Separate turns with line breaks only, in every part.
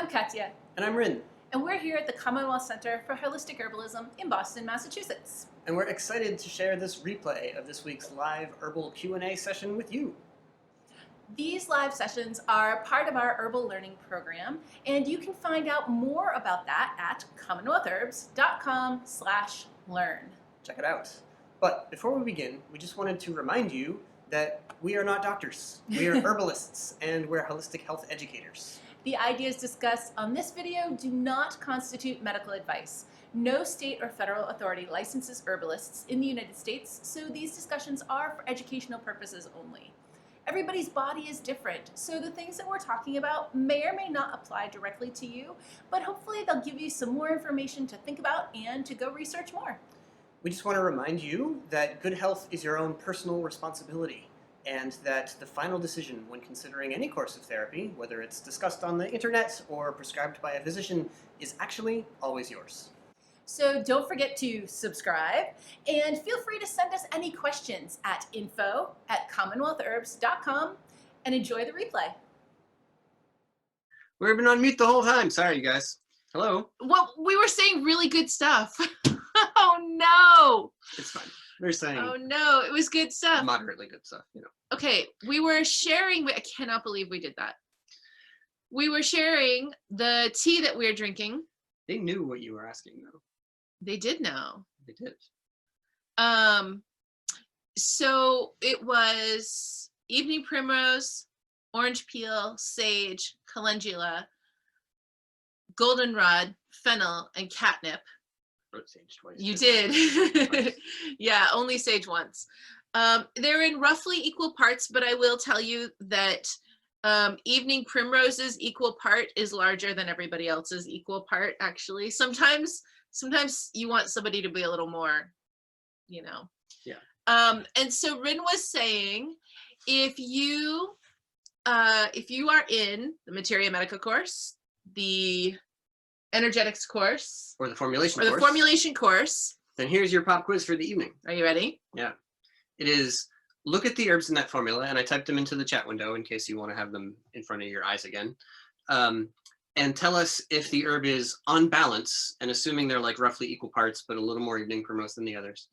I'm Katya.
And I'm Rin.
And we're here at the Commonwealth Center for Holistic Herbalism in Boston, Massachusetts.
And we're excited to share this replay of this week's live Herbal Q&A session with you.
These live sessions are part of our Herbal Learning Program, and you can find out more about that at commonwealthherbs.com/learn.
Check it out. But before we begin, we just wanted to remind you that we are not doctors. We are herbalists, and we're holistic health educators.
The ideas discussed on this video do not constitute medical advice. No state or federal authority licenses herbalists in the United States, so these discussions are for educational purposes only. Everybody's body is different, so the things that we're talking about may or may not apply directly to you, but hopefully they'll give you some more information to think about and to go research more.
We just want to remind you that good health is your own personal responsibility, and that the final decision when considering any course of therapy, whether it's discussed on the internet or prescribed by a physician, is actually always yours.
So don't forget to subscribe, and feel free to send us any questions at info@commonwealthherbs.com, and enjoy the replay.
We've been on mute the whole time. Sorry, you guys. Hello.
Well, we were saying really good stuff. Oh no.
It's fine. We're saying
Oh no, it was good stuff.
moderately good stuff, you know.
Okay, we were sharing, I cannot believe we did that. We were sharing the tea that we're drinking.
They knew what you were asking, though.
They did know.
They did.
So it was Evening Primrose, orange peel, sage, calendula, goldenrod, fennel, and catnip.
Wrote sage twice.
You did. Yeah, only sage once. They're in roughly equal parts, but I will tell you that Evening Primrose's equal part is larger than everybody else's equal part, actually. Sometimes you want somebody to be a little more, you know.
Yeah.
And so Rin was saying, if you are in the Materia Medica course, the energetics course,
Or the formulation
or the
course.
formulation course,
Then here's your pop quiz for the evening.
are you ready?
Yeah. It is, look at the herbs in that formula, and I typed them into the chat window in case you want to have them in front of your eyes again. And tell us if the herb is on balance, and assuming they're like roughly equal parts, but a little more evening primrose than the others.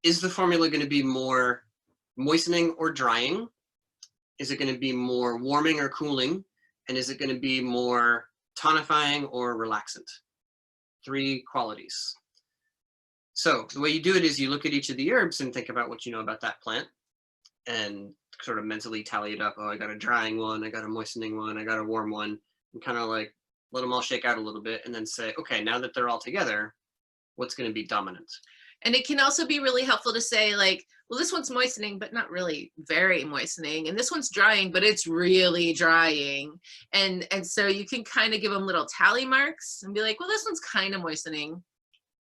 Is the formula going to be more moistening or drying? Is it going to be more warming or cooling? And is it going to be more tonifying or relaxant? 3 qualities. So the way you do it is you look at each of the herbs and think about what you know about that plant and sort of mentally tally it up. Oh, I got a drying one, I got a moistening one, I got a warm one, and kind of like let them all shake out a little bit and then say, okay, now that they're all together, what's going to be dominant?
And it can also be really helpful to say, like, well, this one's moistening, but not really very moistening. And this one's drying, but it's really drying. And so you can kind of give them little tally marks and be like, well, this one's kind of moistening.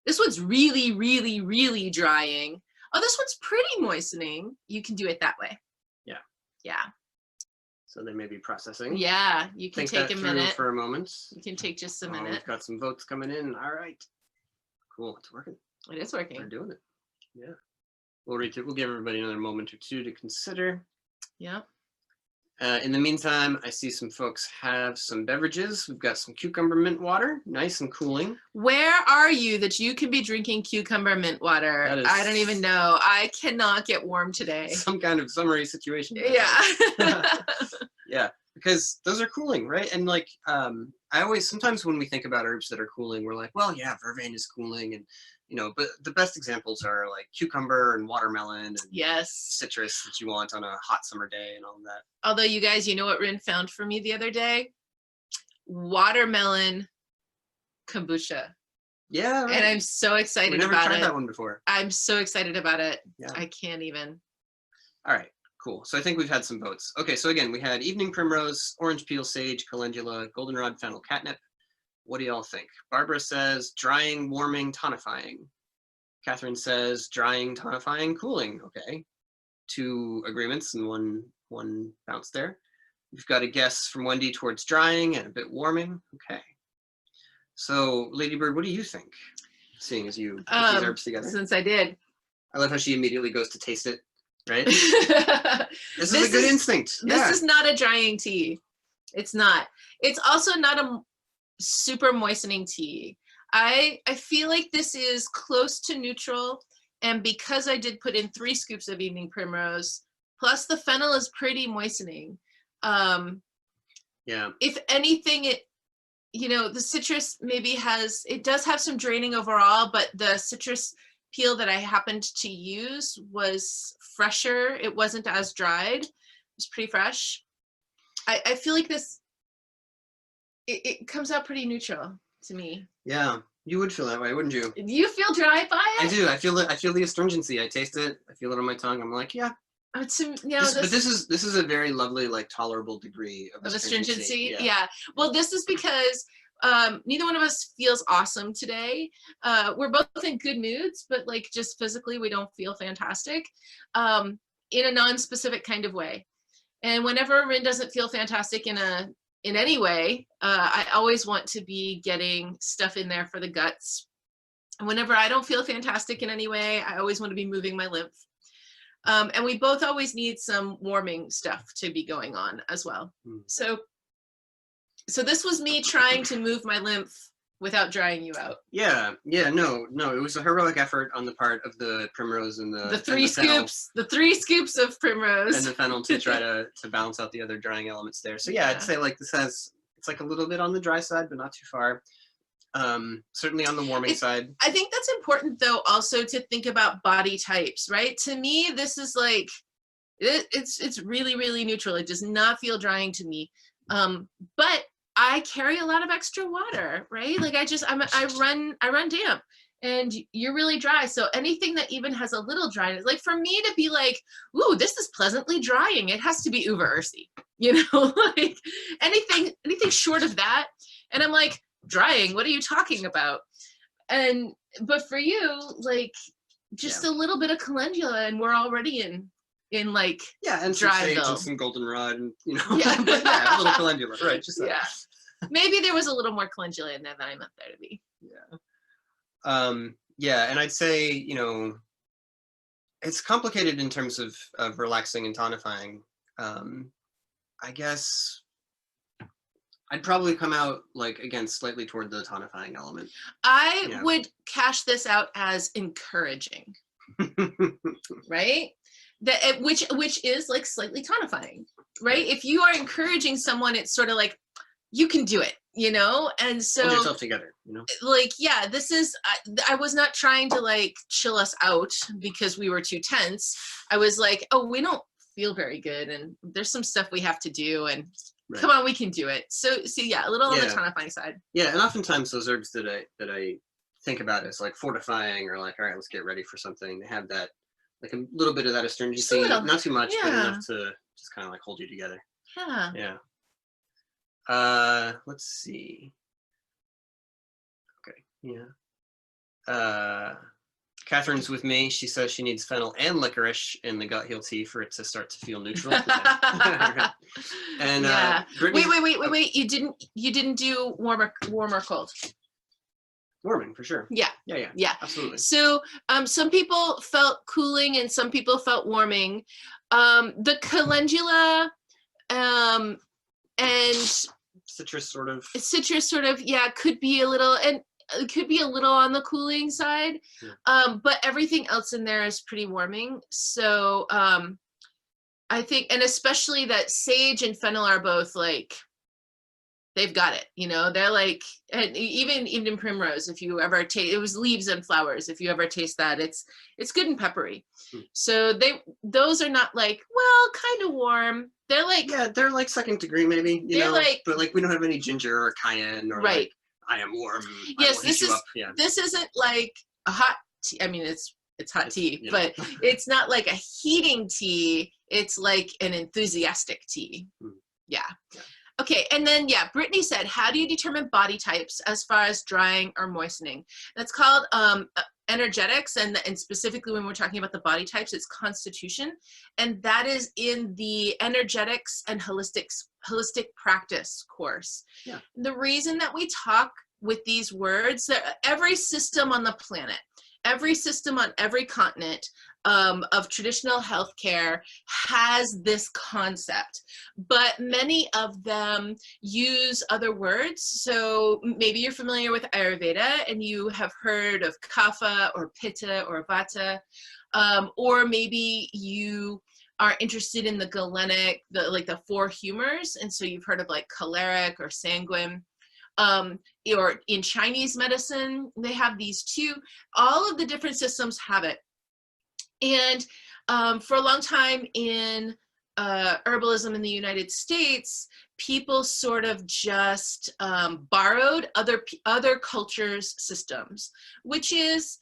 This one's really, really, really drying. Oh, this one's pretty moistening. You can do it that way.
Yeah.
Yeah.
So they may be processing.
Yeah. You can
Think
take
that
a minute.
for a moment.
You can take just a
Oh,
minute.
we've got some votes coming in. All right. Cool. It's working.
It is
We're
working.
doing it. Yeah. We'll give everybody another moment or two to consider.
Yeah.
In the meantime, I see some folks have some beverages. We've got some cucumber mint water, nice and cooling.
Where are you that you can be drinking cucumber mint water?
That is-
I don't even know. I cannot get warm today.
Some kind of summery situation.
Yeah.
Yeah, because those are cooling, right? And like, sometimes when we think about herbs that are cooling, we're like, well, yeah, vervain is cooling, and you know, but the best examples are like cucumber and watermelon and
Yes.
citrus that you want on a hot summer day and all of that.
Although you guys, you know what Rin found for me the other day? Watermelon kombucha.
Yeah, right.
And I'm so excited
We've never
about
tried
it.
that one before.
I'm so excited about it.
Yeah.
I can't even.
All right, cool. So I think we've had some votes. Okay, so again, we had Evening Primrose, Orange Peel, Sage, Calendula, Goldenrod, Fennel, Catnip. What do y'all think? Barbara says drying, warming, tonifying. Catherine says drying, tonifying, cooling. Okay, 2 agreements and one bounce there. We've got a guess from Wendy towards drying and a bit warming. Okay. So, Ladybird, what do you think? Seeing as you put these herbs together.
Since I did.
I love how she immediately goes to taste it, right?
this
This is a good instinct.
This
Yeah.
is not a drying tea. It's not. It's also not a super moistening tea. I feel like this is close to neutral, and because I did put in 3 scoops of Evening Primrose, plus the fennel is pretty moistening.
Yeah.
If anything, it, you know, the citrus maybe it does have some draining overall, but the citrus peel that I happened to use was fresher. It wasn't as dried. It was pretty fresh. I feel like this, it comes out pretty neutral to me.
Yeah, you would feel that way, wouldn't you?
Do you feel dry by it?
I do. I feel the astringency. I taste it. I feel it on my tongue. I'm like, yeah.
But
this is a very lovely, like, tolerable degree of
astringency.
Yeah.
Yeah. Well, this is because neither one of us feels awesome today. We're both in good moods, but like just physically, we don't feel fantastic in a non-specific kind of way. And whenever Rin doesn't feel fantastic in any way, I always want to be getting stuff in there for the guts. And whenever I don't feel fantastic in any way, I always want to be moving my lymph. And we both always need some warming stuff to be going on as well. So this was me trying to move my lymph without drying you out.
Yeah, no, it was a heroic effort on the part of the primrose and the
3 scoops, the 3 scoops of primrose
and the fennel to try to balance out the other drying elements there. So yeah, I'd say like it's like a little bit on the dry side, but not too far. Certainly on the warming side.
I think that's important though, also to think about body types, right? To me, this is like, it's really, really neutral. It does not feel drying to me. But I carry a lot of extra water, right? Like I run damp, and you're really dry. So anything that even has a little dryness, like for me to be like, ooh, this is pleasantly drying, it has to be uber earthy, you know, like anything short of that. And I'm like, drying, what are you talking about? But for you, like just a little bit of calendula and we're already in like
and some sage and some goldenrod and, you know,
yeah.
but yeah, a little calendula, right? Just
yeah. Maybe there was a little more calendula in there than I meant there to be.
Yeah, and I'd say, you know, it's complicated in terms of relaxing and tonifying. I guess I'd probably come out, like, again, slightly toward the tonifying element.
I would cash this out as encouraging, right? Which is like slightly tonifying, right? If you are encouraging someone, it's sort of like, you can do it, you know? And so
hold yourself together, you know?
Like, yeah, this is, I was not trying to like chill us out because we were too tense. I was like, oh, we don't feel very good and there's some stuff we have to do and come on, we can do it. So yeah, a little on the tonifying side. Yeah,
and oftentimes those herbs that I think about as like fortifying or like, all right, let's get ready for something. They have that, like a little bit of that astringency, not too much, but enough to just kind of like hold you together.
Yeah.
Let's see. Okay, Catherine's with me. She says she needs fennel and licorice in the gut heal tea for it to start to feel neutral. And
wait. You didn't do warm or cold.
Warming for sure.
Yeah,
absolutely.
So some people felt cooling and some people felt warming. The calendula and
citrus sort of,
could be a little, and it could be a little on the cooling side. But everything else in there is pretty warming. So I think, and especially that sage and fennel are both like, they've got it, you know, they're like, and even Evening Primrose, if you ever taste, it was leaves and flowers. If you ever taste that, it's good and peppery. So those are not like, well, kind of warm. They're like,
they're like second degree maybe, you know, like, but like we don't have any ginger or cayenne or like, I am warm.
Yes, this isn't like a hot tea. I mean, it's hot tea, but it's not like a heating tea. It's like an enthusiastic tea. Yeah. Okay, and then Brittany said, how do you determine body types as far as drying or moistening? That's called energetics, and specifically when we're talking about the body types, it's constitution, and that is in the energetics and holistic practice course. The reason that we talk with these words, that every system on the planet, every system on every continent of traditional healthcare has this concept, but many of them use other words. So maybe you're familiar with Ayurveda and you have heard of Kapha or Pitta or Vata, or maybe you are interested in the Galenic, like the four humors, and so you've heard of like choleric or sanguine. Or in Chinese medicine, they have these too. All of the different systems have it. And for a long time in herbalism in the United States, people sort of just borrowed other cultures' systems, which is,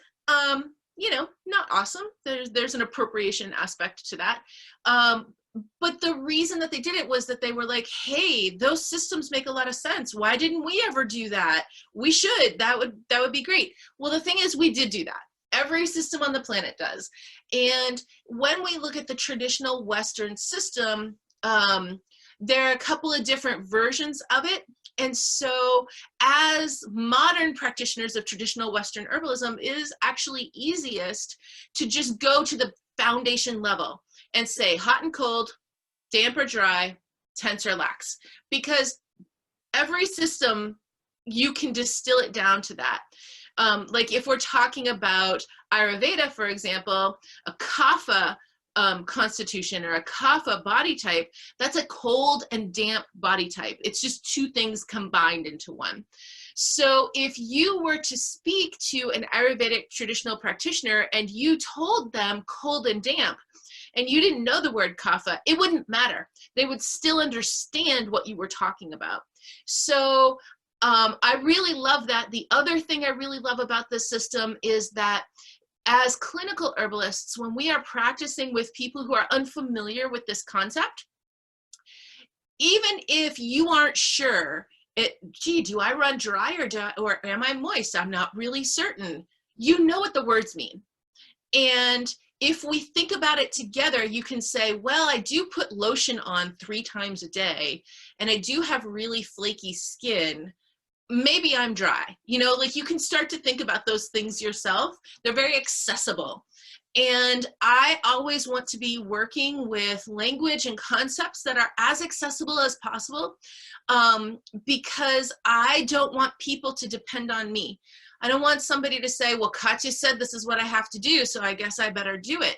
you know, not awesome. There's an appropriation aspect to that. But the reason that they did it was that they were like, hey, those systems make a lot of sense. Why didn't we ever do that? We should. That would be great. Well, the thing is, we did do that. Every system on the planet does. And when we look at the traditional Western system, there are a couple of different versions of it. And so as modern practitioners of traditional Western herbalism, it is actually easiest to just go to the foundation level and say hot and cold, damp or dry, tense or lax. Because every system, you can distill it down to that. Like if we're talking about Ayurveda, for example, a Kapha constitution or a Kapha body type, that's a cold and damp body type. It's just two things combined into one. So if you were to speak to an Ayurvedic traditional practitioner and you told them cold and damp, and you didn't know the word Kapha, it wouldn't matter. They would still understand what you were talking about. So I really love that. The other thing I really love about this system is that as clinical herbalists, when we are practicing with people who are unfamiliar with this concept, even if you aren't sure, gee, do I run dry or am I moist? I'm not really certain. You know what the words mean. And if we think about it together, you can say, well, I do put lotion on 3 times a day, and I do have really flaky skin. Maybe I'm dry. You know, like you can start to think about those things yourself. They're very accessible. And I always want to be working with language and concepts that are as accessible as possible, because I don't want people to depend on me. I don't want somebody to say, well, Katya said this is what I have to do, so I guess I better do it.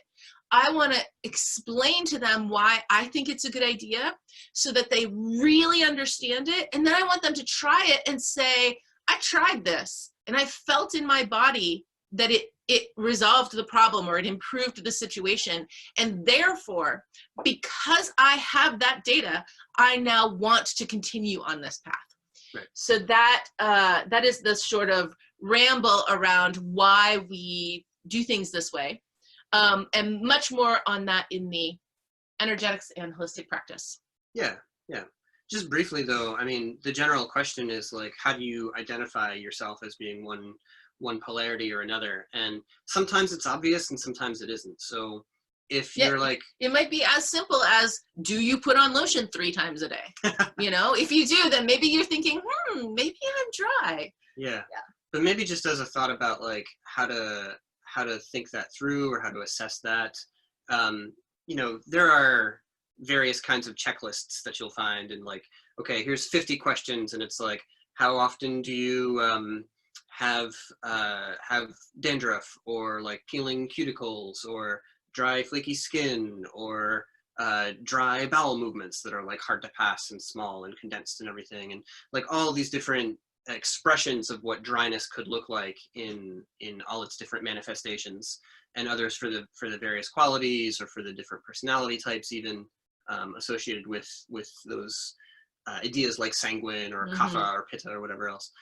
I want to explain to them why I think it's a good idea so that they really understand it. And then I want them to try it and say, I tried this and I felt in my body that it resolved the problem or it improved the situation. And therefore, because I have that data, I now want to continue on this path. Right. So that is the sort of ramble around why we do things this way. And much more on that in the energetics and holistic practice.
Yeah. Just briefly though, I mean, the general question is like, how do you identify yourself as being one polarity or another? And sometimes it's obvious and sometimes it isn't. So if you're like,
it might be as simple as, do you put on lotion 3 times a day? You know, if you do, then maybe you're thinking, maybe I'm dry.
Yeah. But maybe just as a thought about like how to think that through or how to assess that. You know, there are various kinds of checklists that you'll find and like, okay, here's 50 questions and it's like, how often do you have dandruff or like peeling cuticles or dry flaky skin or dry bowel movements that are like hard to pass and small and condensed and everything, and like all these different expressions of what dryness could look like in all its different manifestations, and others for the various qualities or for the different personality types even associated with those ideas like sanguine or kapha or pitta or whatever else.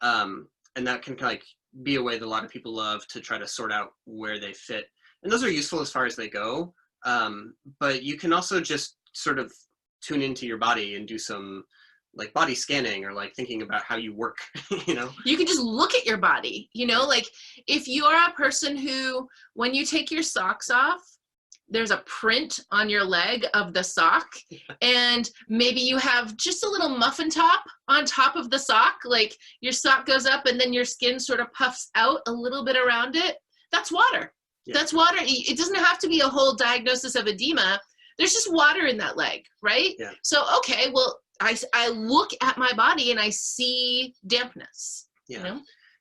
And that can like be a way that a lot of people love to try to sort out where they fit. And those are useful as far as they go. But you can also just sort of tune into your body and do some like body scanning or like thinking about how you work, you know?
You can just look at your body, you know, like if you are a person who, when you take your socks off, there's a print on your leg of the sock, and maybe you have just a little muffin top on top of the sock, like your sock goes up and then your skin sort of puffs out a little bit around it. That's water. That's water. It doesn't have to be a whole diagnosis of edema. There's just water in that leg, right?
Yeah.
So, okay, well, I look at my body and I see dampness.
Yeah.
You know?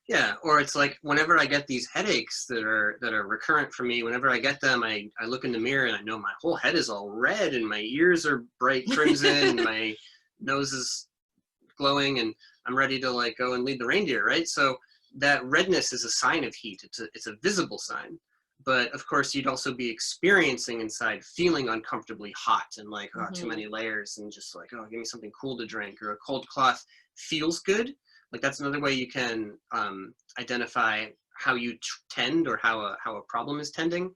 Yeah, or it's like whenever I get these headaches that are recurrent for me, whenever I get them, I look in the mirror and I know my whole head is all red and my ears are bright crimson, and my nose is glowing, and I'm ready to like go and lead the reindeer, right? So that redness is a sign of heat. It's a visible sign. But of course, you'd also be experiencing inside feeling uncomfortably hot and like, oh, too many layers, and just like, oh, give me something cool to drink, or a cold cloth feels good. Like that's another way you can identify how you tend, or how a problem is tending.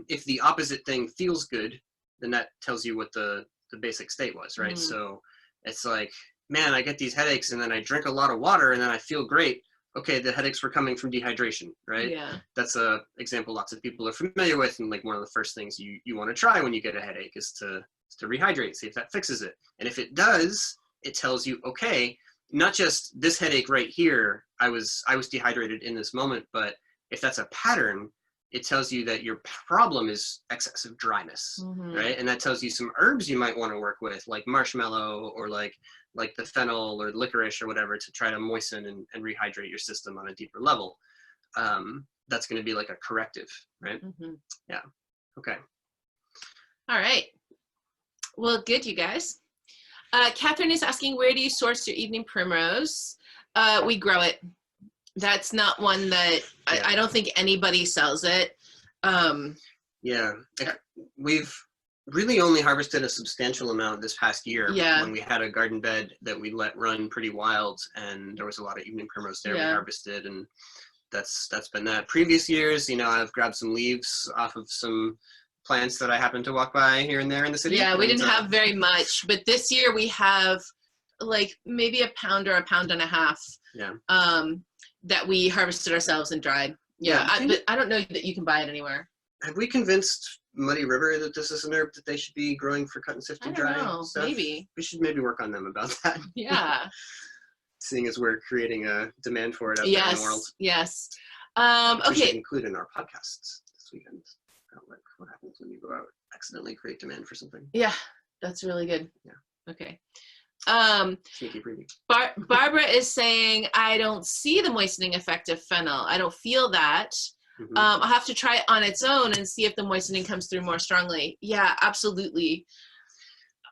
If the opposite thing feels good, then that tells you what the basic state was, right? So it's like, man, I get these headaches and then I drink a lot of water and then I feel great. Okay, the headaches were coming from dehydration, right?
Yeah.
That's a example lots of people are familiar with, and like one of the first things you want to try when you get a headache is to rehydrate, see if that fixes it. And if it does, it tells you, okay, not just this headache right here, I was dehydrated in this moment, but if that's a pattern, it tells you that your problem is excessive dryness, right? And that tells you some herbs you might want to work with, like marshmallow, or like the fennel or licorice or whatever, to try to moisten and rehydrate your system on a deeper level. That's going to be like a corrective, right? Yeah. Okay.
All right. Well, good, you guys. Catherine is asking, where do you source your Evening Primrose? We grow it. That's not one that I don't think anybody sells it.
Yeah, we've really only harvested a substantial amount this past year. When we had a garden bed that we let run pretty wild, and there was a lot of Evening Primrose there. We harvested, and that's been that. Previous years, you know, I've grabbed some leaves off of some plants that I happen to walk by here and there in the city.
Yeah, we didn't have very much, but this year we have like maybe a pound or a pound and a half. That we harvested ourselves and dried. But I don't know that you can buy it anywhere.
Have we convinced Muddy River that this is an herb that they should be growing for cut and sift and dry stuff?
Maybe.
We should maybe work on them about that.
Yeah.
Seeing as we're creating a demand for it out there in the world.
Yes.
We should include in our podcasts this weekend. Like what happens when you go out accidentally create demand for something.
Yeah, that's really good.
Yeah.
Okay.
Sneaky preview.
Barbara is saying, I don't see the moistening effect of fennel. I don't feel that. I'll have to try it on its own and see if the moistening comes through more strongly. Yeah, absolutely.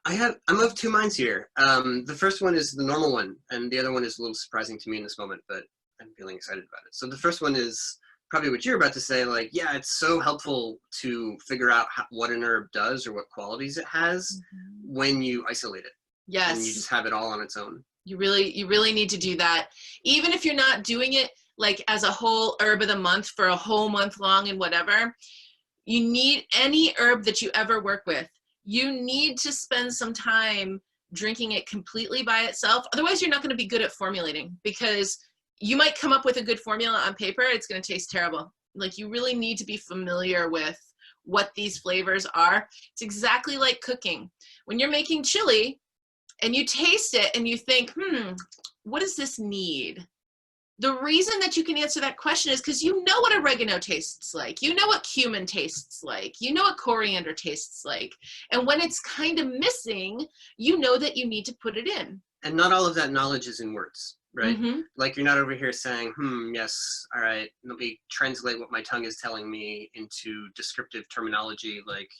I'm of two minds here. The first one is the normal one, and the other one is a little surprising to me in this moment, but I'm feeling excited about it. So the first one is probably what you're about to say, like, yeah, it's so helpful to figure out what an herb does or what qualities it has when you isolate it.
Yes.
And you just have it all on its own.
You really need to do that. Even if you're not doing it like as a whole herb of the month for a whole month long and whatever, you need any herb that you ever work with. You need to spend some time drinking it completely by itself. Otherwise, you're not going to be good at formulating, because you might come up with a good formula on paper. It's going to taste terrible. Like, you really need to be familiar with what these flavors are. It's exactly like cooking. When you're making chili, and you taste it and you think, what does this need? The reason that you can answer that question is because you know what oregano tastes like. You know what cumin tastes like. You know what coriander tastes like. And when it's kind of missing, you know that you need to put it in.
And not all of that knowledge is in words, right? Like, you're not over here saying, yes, all right, let me translate what my tongue is telling me into descriptive terminology, like,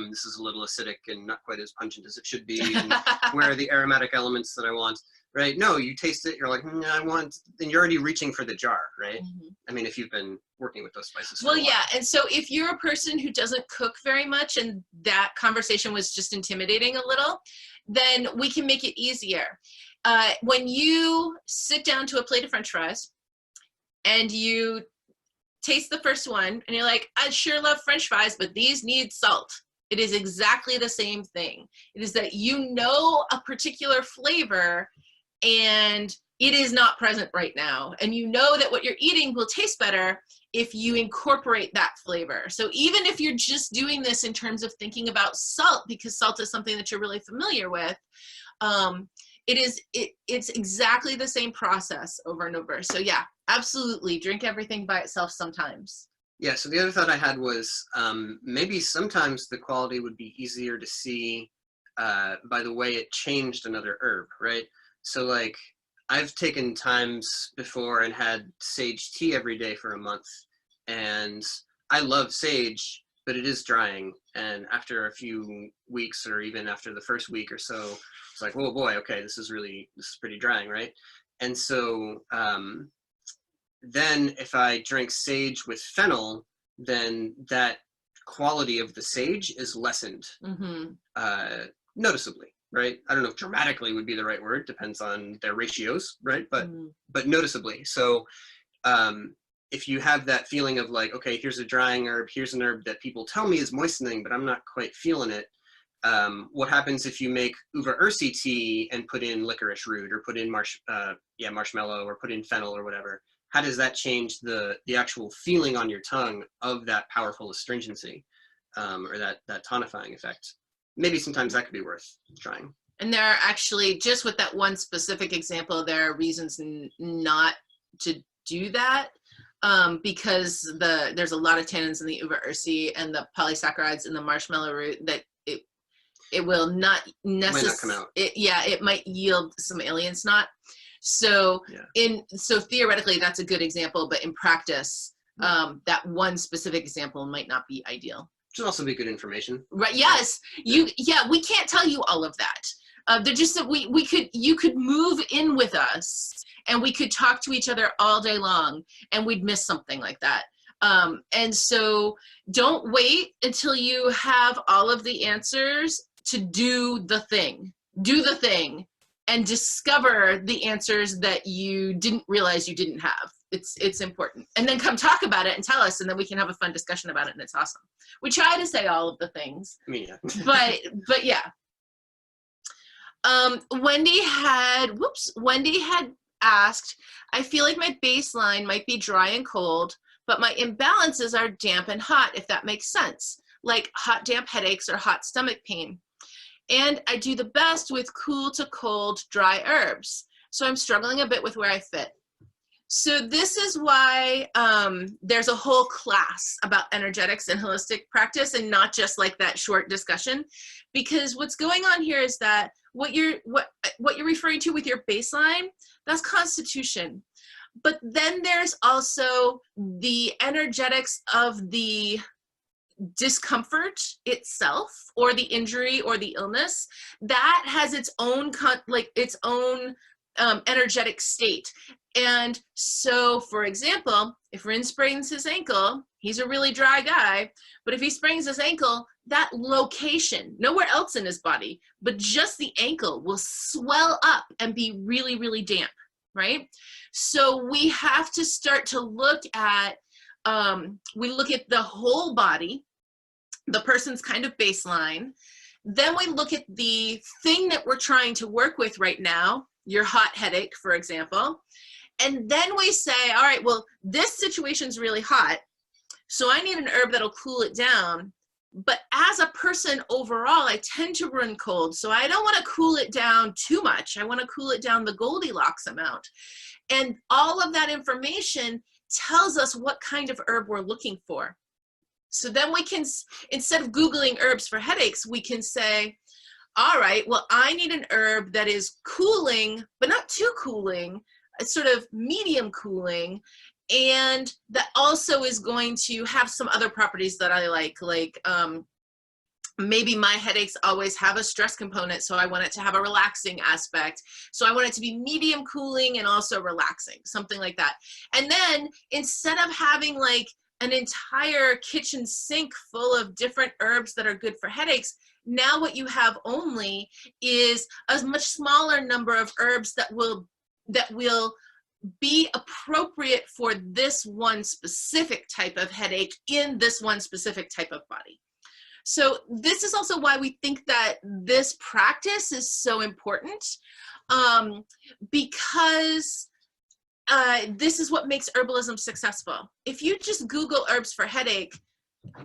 this is a little acidic and not quite as pungent as it should be, and where are the aromatic elements that I want, right? No, you taste it, you're like, I want, and you're already reaching for the jar, right? I mean, if you've been working with those spices for a while.
Yeah, and so if you're a person who doesn't cook very much, and that conversation was just intimidating a little, then we can make it easier. When you sit down to a plate of French fries and you taste the first one and you're like, I sure love French fries, but these need salt. It is exactly the same thing. It is that you know a particular flavor and it is not present right now. And you know that what you're eating will taste better if you incorporate that flavor. So even if you're just doing this in terms of thinking about salt, because salt is something that you're really familiar with, it's exactly the same process over and over. So yeah, absolutely, drink everything by itself sometimes.
Yeah, so the other thought I had was maybe sometimes the quality would be easier to see by the way it changed another herb, right? So like I've taken times before and had sage tea every day for a month, and I love sage, but it is drying. And after a few weeks, or even after the first week or so, it's like, oh boy, okay, this is pretty drying, right? And so then if I drink sage with fennel, then that quality of the sage is lessened noticeably, right? I don't know if dramatically would be the right word, depends on their ratios, right? But noticeably. So if you have that feeling of like, okay, here's a drying herb, here's an herb that people tell me is moistening, but I'm not quite feeling it. What happens if you make uva ursi tea and put in licorice root, or put in marshmallow, or put in fennel or whatever? How does that change the actual feeling on your tongue of that powerful astringency, or that tonifying effect? Maybe sometimes that could be worth trying.
And there are actually, just with that one specific example, there are reasons not to do that, because there's a lot of tannins in the uva ursi and the polysaccharides in the marshmallow root that it will not necessarily, it might yield some alien snot. So so theoretically that's a good example, but in practice, that one specific example might not be ideal.
Should also be good information.
Right, yes. We can't tell you all of that. They're just that you could move in with us and we could talk to each other all day long and we'd miss something like that. And so don't wait until you have all of the answers to do the thing. Do the thing and discover the answers that you didn't realize you didn't have. It's important. And then come talk about it and tell us, and then we can have a fun discussion about it, and it's awesome. We try to say all of the things.
Yeah.
but yeah. Wendy had asked, I feel like my baseline might be dry and cold, but my imbalances are damp and hot, if that makes sense, like hot damp headaches or hot stomach pain. And I do the best with cool to cold dry herbs. So I'm struggling a bit with where I fit. So this is why there's a whole class about energetics and holistic practice, and not just like that short discussion, because what's going on here is that what you're referring to with your baseline, that's constitution. But then there's also the energetics of the discomfort itself, or the injury or the illness, that has its own energetic state. And so, for example, if Rin sprains his ankle, he's a really dry guy, but if he sprains his ankle, that location, nowhere else in his body, but just the ankle, will swell up and be really, really damp, right? So we have to start to look at, we look at the whole body, the person's kind of baseline, then we look at the thing that we're trying to work with right now, your hot headache, for example. And then we say, all right, well, this situation's really hot, so I need an herb that'll cool it down. But as a person overall, I tend to run cold, so I don't want to cool it down too much. I want to cool it down the Goldilocks amount. And all of that information tells us what kind of herb we're looking for. So then we can, instead of Googling herbs for headaches, we can say, all right, well, I need an herb that is cooling, but not too cooling, sort of medium cooling, and that also is going to have some other properties that I like maybe my headaches always have a stress component, so I want it to have a relaxing aspect. So I want it to be medium cooling and also relaxing, something like that. And then instead of having like an entire kitchen sink full of different herbs that are good for headaches, now what you have only is a much smaller number of herbs that will be appropriate for this one specific type of headache in this one specific type of body. So this is also why we think that this practice is so important, because this is what makes herbalism successful. If you just Google herbs for headache,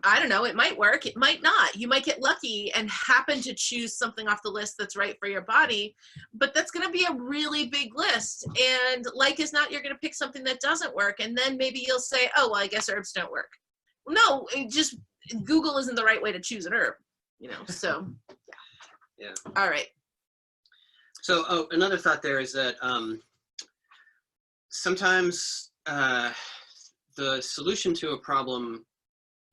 I don't know, it might work, it might not. You might get lucky and happen to choose something off the list that's right for your body, but that's going to be a really big list. And like as not, you're going to pick something that doesn't work. And then maybe you'll say, oh, well, I guess herbs don't work. no, it just Google isn't the right way to choose an herb, so
Yeah.
All right.
So, another thought there is that sometimes the solution to a problem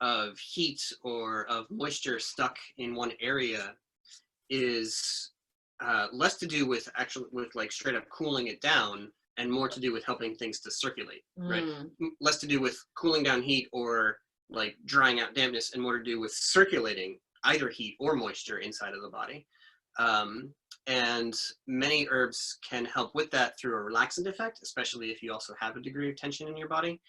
of heat or of moisture stuck in one area is less to do with like straight up cooling it down and more to do with helping things to circulate, right? Less to do with cooling down heat or like drying out dampness, and more to do with circulating either heat or moisture inside of the body. And many herbs can help with that through a relaxant effect, especially if you also have a degree of tension in your body.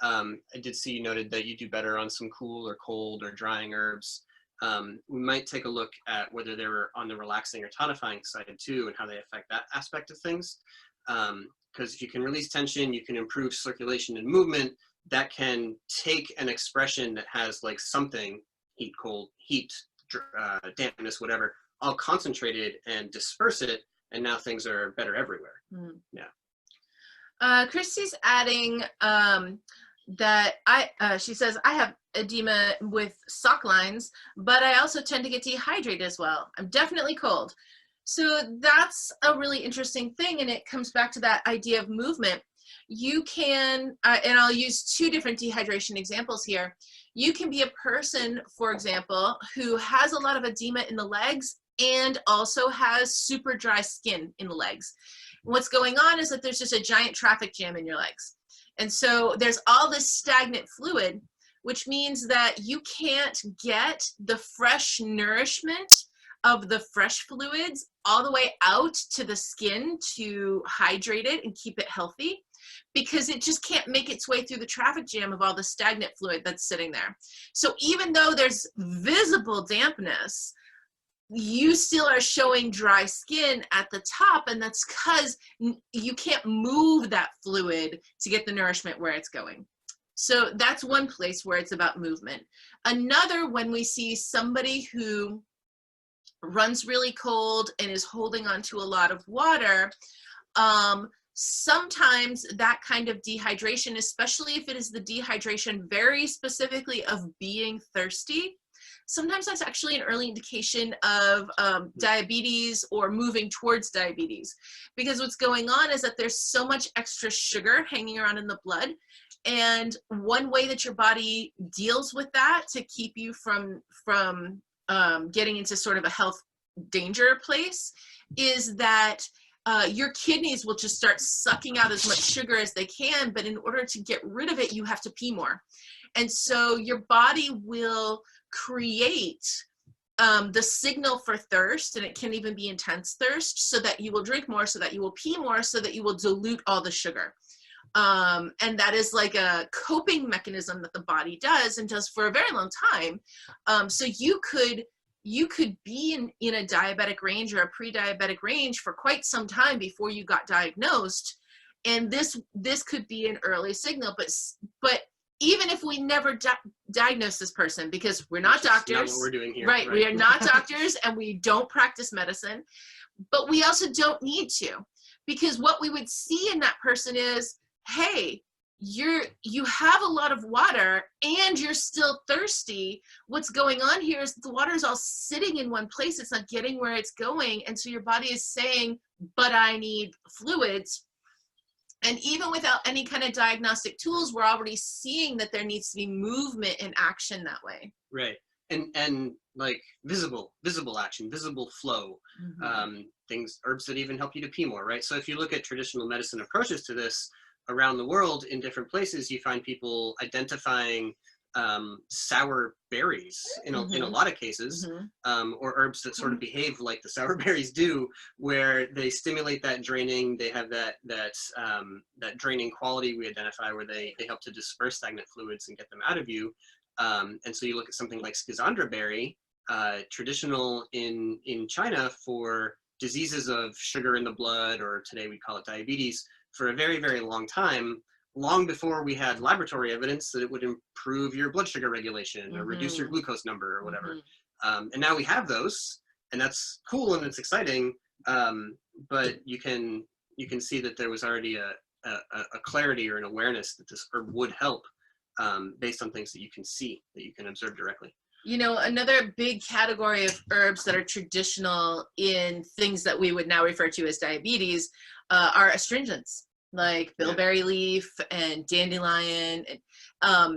I did see you noted that you do better on some cool or cold or drying herbs. We might take a look at whether they were on the relaxing or tonifying side too, and how they affect that aspect of things. Because if you can release tension, you can improve circulation and movement. That can take an expression that has like something, heat, cold, heat, dampness, whatever, all concentrated and disperse it, and now things are better everywhere. Yeah.
Christy's adding that she says, I have edema with sock lines, but I also tend to get dehydrated as well. I'm definitely cold. So that's a really interesting thing, and it comes back to that idea of movement. You can, and I'll use two different dehydration examples here. You can be a person, for example, who has a lot of edema in the legs and also has super dry skin in the legs. What's going on is that there's just a giant traffic jam in your legs. And so there's all this stagnant fluid, which means that you can't get the fresh nourishment of the fresh fluids all the way out to the skin to hydrate it and keep it healthy, because it just can't make its way through the traffic jam of all the stagnant fluid that's sitting there. So even though there's visible dampness, you still are showing dry skin at the top, and that's because you can't move that fluid to get the nourishment where it's going. So that's one place where it's about movement. Another, when we see somebody who runs really cold and is holding on to a lot of water, sometimes that kind of dehydration, especially if it is the dehydration very specifically of being thirsty, sometimes that's actually an early indication of diabetes or moving towards diabetes. Because what's going on is that there's so much extra sugar hanging around in the blood. And one way that your body deals with that to keep you from getting into sort of a health danger place is that your kidneys will just start sucking out as much sugar as they can, but in order to get rid of it, you have to pee more. And so your body will create the signal for thirst, and it can even be intense thirst, so that you will drink more, so that you will pee more, so that you will dilute all the sugar. And that is like a coping mechanism that the body does, and does for a very long time. So you could be in a diabetic range or a pre-diabetic range for quite some time before you got diagnosed. And this could be an early signal, but even if we never diagnose this person, because we're not doctors,
not what we're doing here,
right? We are not doctors, and we don't practice medicine, but we also don't need to, because what we would see in that person is, hey, you have a lot of water and you're still thirsty. What's going on here is the water is all sitting in one place. It's not getting where it's going. And so your body is saying, but I need fluids. And even without any kind of diagnostic tools, we're already seeing that there needs to be movement and action that way.
Right. And like visible action, visible flow, things, herbs that even help you to pee more, right? So if you look at traditional medicine approaches to this around the world in different places, you find people identifying sour berries in a lot of cases, or herbs that sort of behave like the sour berries do, where they stimulate that draining. They have that draining quality we identify, where they help to disperse stagnant fluids and get them out of you. And so you look at something like Schisandra berry, traditional in China for diseases of sugar in the blood, or today we call it diabetes, for a very, very long time, long before we had laboratory evidence that it would improve your blood sugar regulation or reduce your glucose number or whatever. And now we have those, and that's cool and it's exciting. But you can see that there was already a clarity or an awareness that this herb would help based on things that you can see, that you can observe directly.
You know, another big category of herbs that are traditional in things that we would now refer to as diabetes are astringents, like bilberry leaf and dandelion.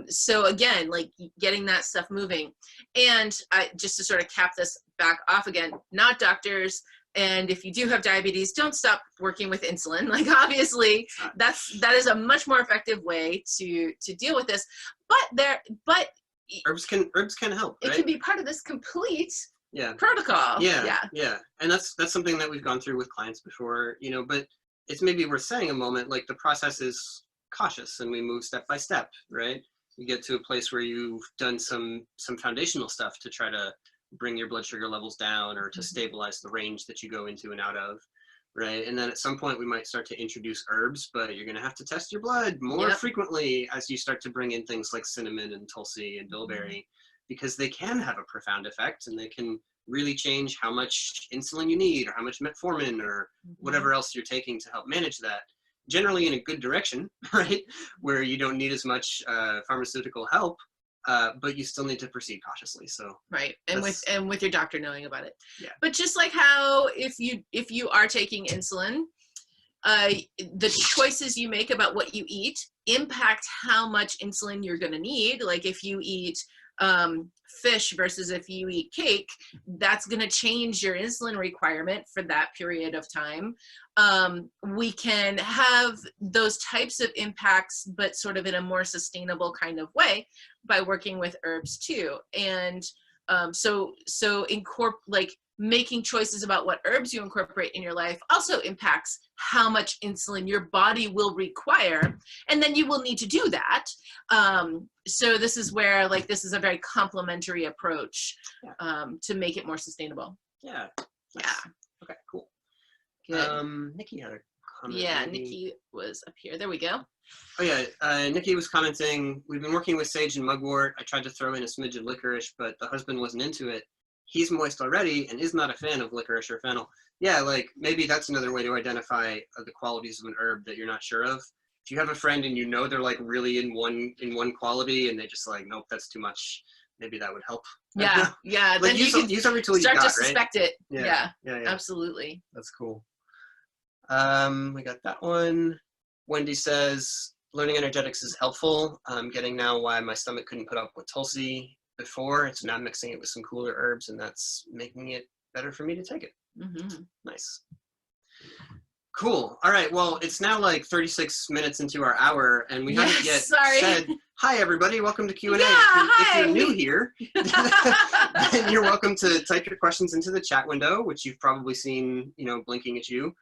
So again, like getting that stuff moving. And just to sort of cap this back off again, not doctors. And if you do have diabetes, don't stop working with insulin. Like obviously, that is a much more effective way to deal with this. But
herbs can help.
It
right?
can be part of this complete protocol.
Yeah. And that's something that we've gone through with clients before, you know, but it's maybe worth saying a moment, like the process is cautious and we move step by step, right? You get to a place where you've done some foundational stuff to try to bring your blood sugar levels down or to stabilize the range that you go into and out of, right? And then at some point we might start to introduce herbs, but you're going to have to test your blood more frequently as you start to bring in things like cinnamon and tulsi and bilberry, because they can have a profound effect and they can really change how much insulin you need or how much metformin or whatever else you're taking to help manage that, generally in a good direction, right? Where you don't need as much pharmaceutical help, but you still need to proceed cautiously. So
right, and with your doctor knowing about it.
Yeah.
But just like how if you are taking insulin, the choices you make about what you eat impact how much insulin you're going to need. Like if you eat fish versus if you eat cake, that's going to change your insulin requirement for that period of time. We can have those types of impacts, but sort of in a more sustainable kind of way by working with herbs too. And so making choices about what herbs you incorporate in your life also impacts how much insulin your body will require, and then you will need to do that. So this is where this is a very complementary approach to make it more sustainable.
Yeah. Nice.
Yeah.
Okay, cool.
Good.
Nikki had a comment.
Yeah,
maybe.
Nikki was up here. There we go.
Oh yeah, Nikki was commenting, we've been working with sage and mugwort. I tried to throw in a smidge of licorice, but the husband wasn't into it. He's moist already and is not a fan of licorice or fennel. Yeah, maybe that's another way to identify the qualities of an herb that you're not sure of. If you have a friend and you know they're really in one quality and they just nope, that's too much, maybe that would help.
Yeah. Then
use every tool you got,
start to suspect it.
Yeah,
Absolutely.
That's cool. We got that one. Wendy says, learning energetics is helpful. I'm getting now why my stomach couldn't put up with tulsi before. It's now mixing it with some cooler herbs, and that's making it better for me to take it. Nice. Cool. All right. Well, it's now 36 minutes into our hour, and we haven't yet said, hi, everybody. Welcome to Q&A. If you're new here, then you're welcome to type your questions into the chat window, which you've probably seen, blinking at you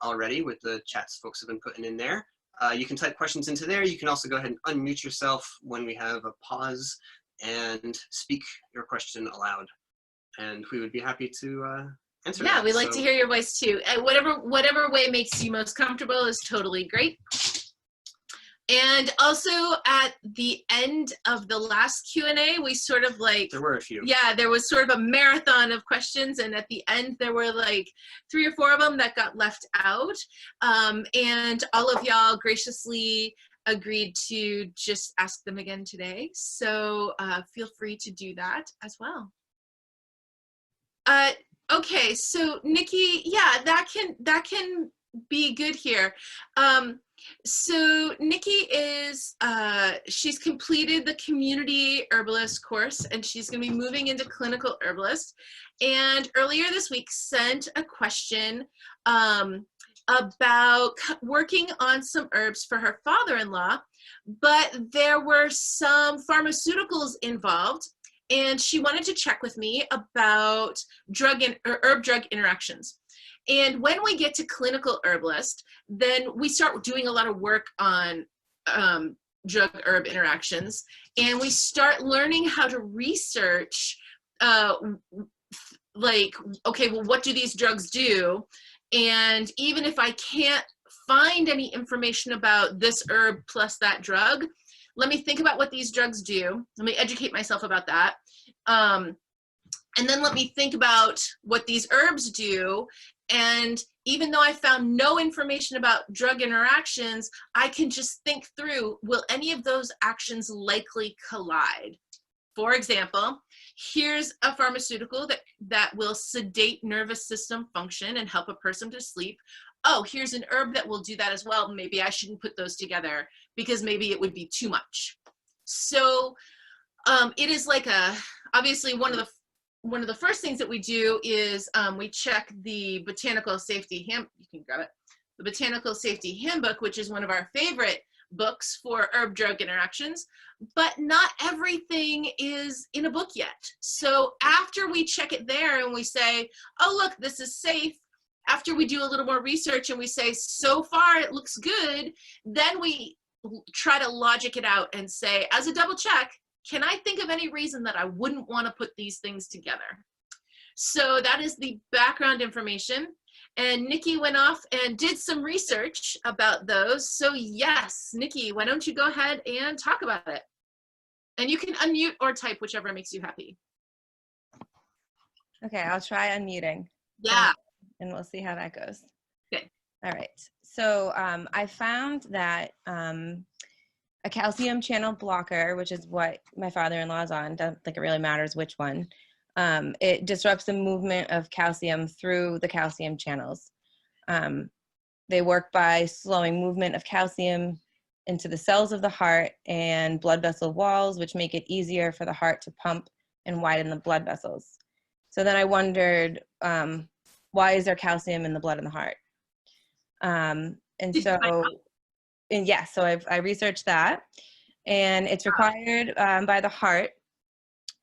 already with the chats folks have been putting in there. You can type questions into there. You can also go ahead and unmute yourself when we have a pause and speak your question aloud. And we would be happy to answer that.
Yeah, we like to hear your voice too. And whatever way makes you most comfortable is totally great. And also at the end of the last Q&A, we sort of
there were a few.
Yeah, there was sort of a marathon of questions. And at the end, there were 3 or 4 of them that got left out. And all of y'all graciously agreed to just ask them again today. So feel free to do that as well. Okay, so Nikki, yeah, that can be good here. So Nikki is, she's completed the community herbalist course and she's going to be moving into clinical herbalist. And earlier this week sent a question about working on some herbs for her father-in-law, but there were some pharmaceuticals involved. And she wanted to check with me about herb-drug interactions. And when we get to clinical herbalist, then we start doing a lot of work on drug-herb interactions. And we start learning how to research, okay, well, what do these drugs do? And even if I can't find any information about this herb plus that drug, let me think about what these drugs do. Let me educate myself about that. And then let me think about what these herbs do. And even though I found no information about drug interactions, I can just think through, will any of those actions likely collide? For example, here's a pharmaceutical that will sedate nervous system function and help a person to sleep. Oh, here's an herb that will do that as well. Maybe I shouldn't put those together because maybe it would be too much. So it is like obviously one of the first things that we do is we check the Botanical Safety you can grab it, the Botanical Safety Handbook, which is one of our favorite books for herb-drug interactions, but not everything is in a book yet. So after we check it there and we say, oh, look, this is safe, after we do a little more research and we say, so far it looks good, then we try to logic it out and say, as a double check, can I think of any reason that I wouldn't want to put these things together? So that is the background information. And Nikki went off and did some research about those. So yes, Nikki, why don't you go ahead and talk about it? And you can unmute or type, whichever makes you happy.
Okay, I'll try unmuting.
Yeah.
And we'll see how that goes.
Okay.
All right. So I found that a calcium channel blocker, which is what my father-in-law is on, don't think it really matters which one, it disrupts the movement of calcium through the calcium channels. They work by slowing movement of calcium into the cells of the heart and blood vessel walls, which make it easier for the heart to pump and widen the blood vessels. So then I wondered, why is there calcium in the blood in the heart? So I researched that, and it's required by the heart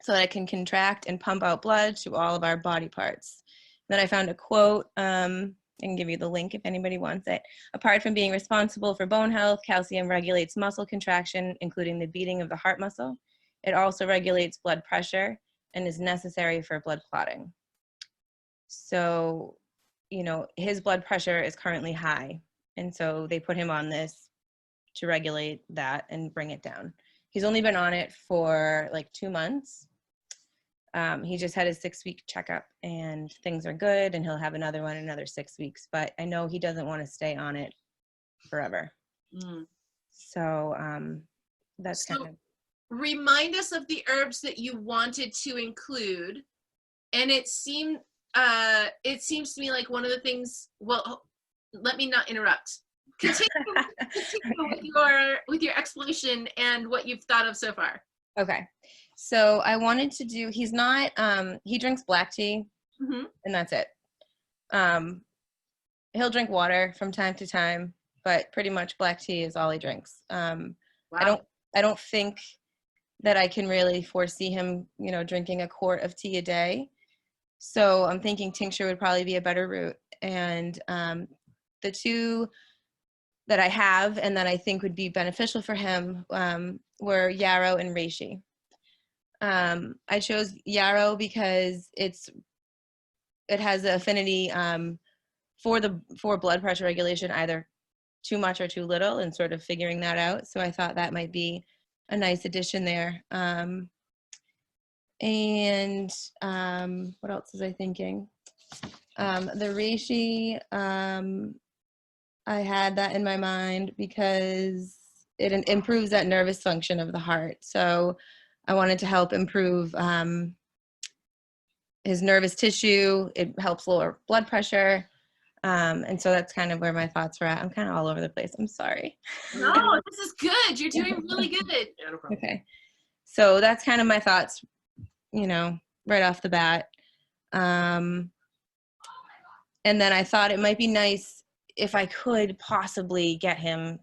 so that it can contract and pump out blood to all of our body parts. Then I found a quote, I can give you the link if anybody wants it. Apart from being responsible for bone health, calcium regulates muscle contraction, including the beating of the heart muscle. It also regulates blood pressure and is necessary for blood clotting. So, you know, his blood pressure is currently high, and so they put him on this to regulate that and bring it down. He's only been on it for like 2 months. He just had his 6-week checkup and things are good, and he'll have another one in another 6 weeks, but I know he doesn't want to stay on it forever. So that's kind of.
Remind us of the herbs that you wanted to include. And it seems to me like one of the things, well, let me not interrupt. Continue with your explanation and what you've thought of so far.
Okay. So I wanted to do, he's not, he drinks black tea and that's it. He'll drink water from time to time, but pretty much black tea is all he drinks.
Wow.
I don't think that I can really foresee him, you know, drinking a quart of tea a day. So I'm thinking tincture would probably be a better route. And the two that I have and that I think would be beneficial for him were yarrow and reishi. I chose yarrow because it has an affinity for blood pressure regulation, either too much or too little, and sort of figuring that out. So I thought that might be a nice addition there. What else was I thinking? The reishi, I had that in my mind because it improves that nervous function of the heart. So I wanted to help improve his nervous tissue. It helps lower blood pressure. And so that's kind of where my thoughts were at. I'm kind of all over the place. I'm sorry.
No, this is good. You're doing really good.
Yeah, no problem.
Okay. So that's kind of my thoughts, you know, right off the bat. And then I thought it might be nice if I could possibly get him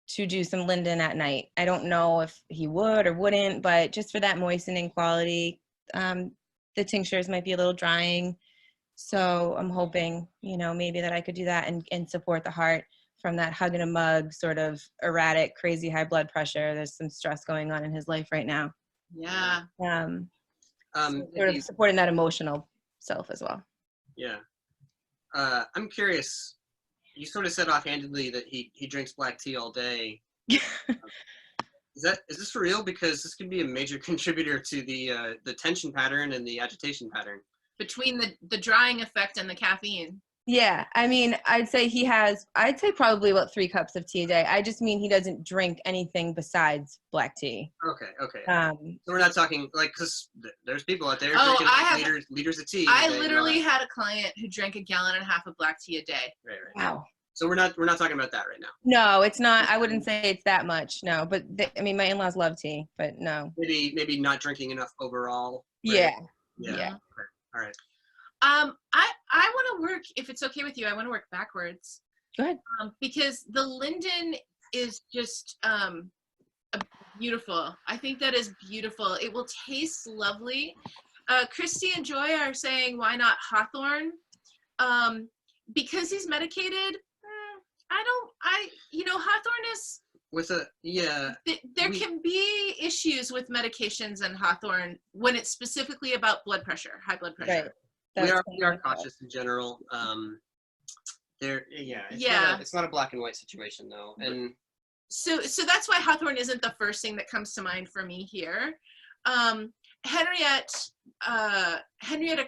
to do some linden at night. I don't know if he would or wouldn't, but just for that moistening quality, the tinctures might be a little drying. So I'm hoping, you know, maybe that I could do that and support the heart from that hug in a mug, sort of erratic, crazy high blood pressure. There's some stress going on in his life right now.
Yeah.
Sort of supporting that emotional self as well.
Yeah. I'm curious, you sort of said offhandedly that he drinks black tea all day. Is this for real? Because this could be a major contributor to the tension pattern and the agitation pattern.
Between the drying effect and the caffeine.
Yeah, I mean, I'd say probably about 3 cups of tea a day. I just mean he doesn't drink anything besides black tea.
Okay.
Um,
So we're not talking like, because there's people out there
Oh,
drinking liters of tea.
I
a day,
literally
you know,
had a client who drank 1.5 gallons of black tea a day.
right.
wow.
So we're not talking about that right now.
No, it's not. I wouldn't say it's that much. No, but I mean, my in-laws love tea, but no.
Maybe not drinking enough overall. Right?
Yeah.
Yeah.
Yeah.
Okay. All right.
I want to work, if it's okay with you, I want to work backwards.
Go ahead.
Because the linden is just beautiful. I think that is beautiful. It will taste lovely. Christy and Joy are saying, why not Hawthorn? Because he's medicated. Hawthorn is, there can be issues with medications and Hawthorn when it's specifically about blood pressure, high blood pressure.
Right.
We are cautious in general. It's not a black and white situation though. And
so that's why Hawthorn isn't the first thing that comes to mind for me here. Henrietta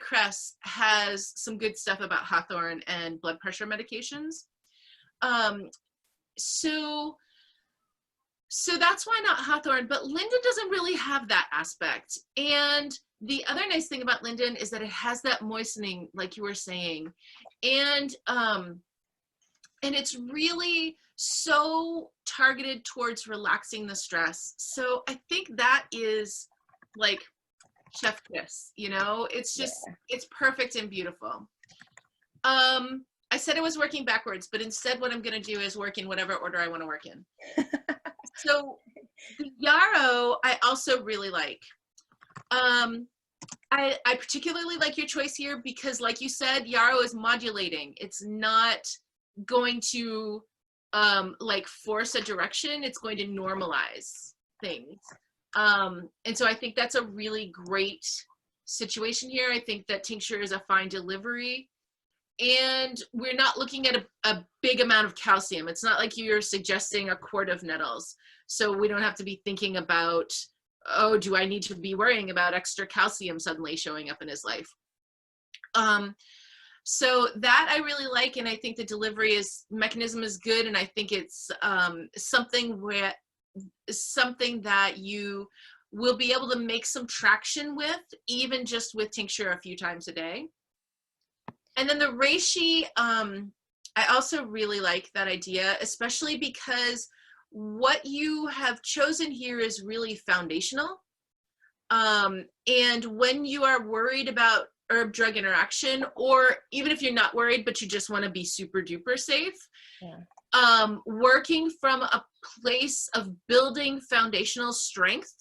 Kress has some good stuff about Hawthorn and blood pressure medications. So that's why not Hawthorn, but linden doesn't really have that aspect. And the other nice thing about linden is that it has that moistening, like you were saying, and it's really so targeted towards relaxing the stress. So I think that is like chef kiss, it's just, It's perfect and beautiful. I said I was working backwards, but instead what I'm going to do is work in whatever order I want to work in. So the yarrow, I also really like. I particularly like your choice here because, like you said, yarrow is modulating. It's not going to force a direction. It's going to normalize things. And so I think that's a really great situation here. I think that tincture is a fine delivery. And we're not looking at a big amount of calcium. It's not like you're suggesting a quart of nettles. So we don't have to be thinking about, oh, do I need to be worrying about extra calcium suddenly showing up in his life? So that I really like, and I think the delivery mechanism is good, and I think it's something that you will be able to make some traction with, even just with tincture a few times a day. And then the reishi, I also really like that idea, especially because what you have chosen here is really foundational. And when you are worried about herb-drug interaction, or even if you're not worried, but you just want to be super duper safe, working from a place of building foundational strength,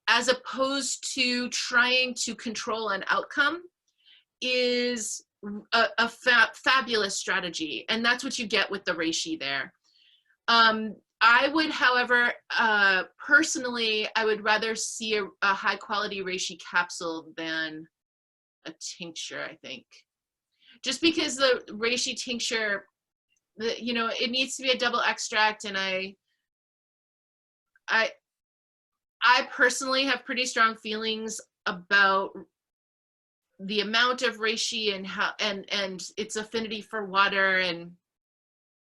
as opposed to trying to control an outcome, is a fabulous strategy. And that's what you get with the reishi there. I would, however, personally, I would rather see a high quality reishi capsule than a tincture, I think. Just because the reishi tincture, it needs to be a double extract, and I personally have pretty strong feelings about the amount of reishi and how and its affinity for water, and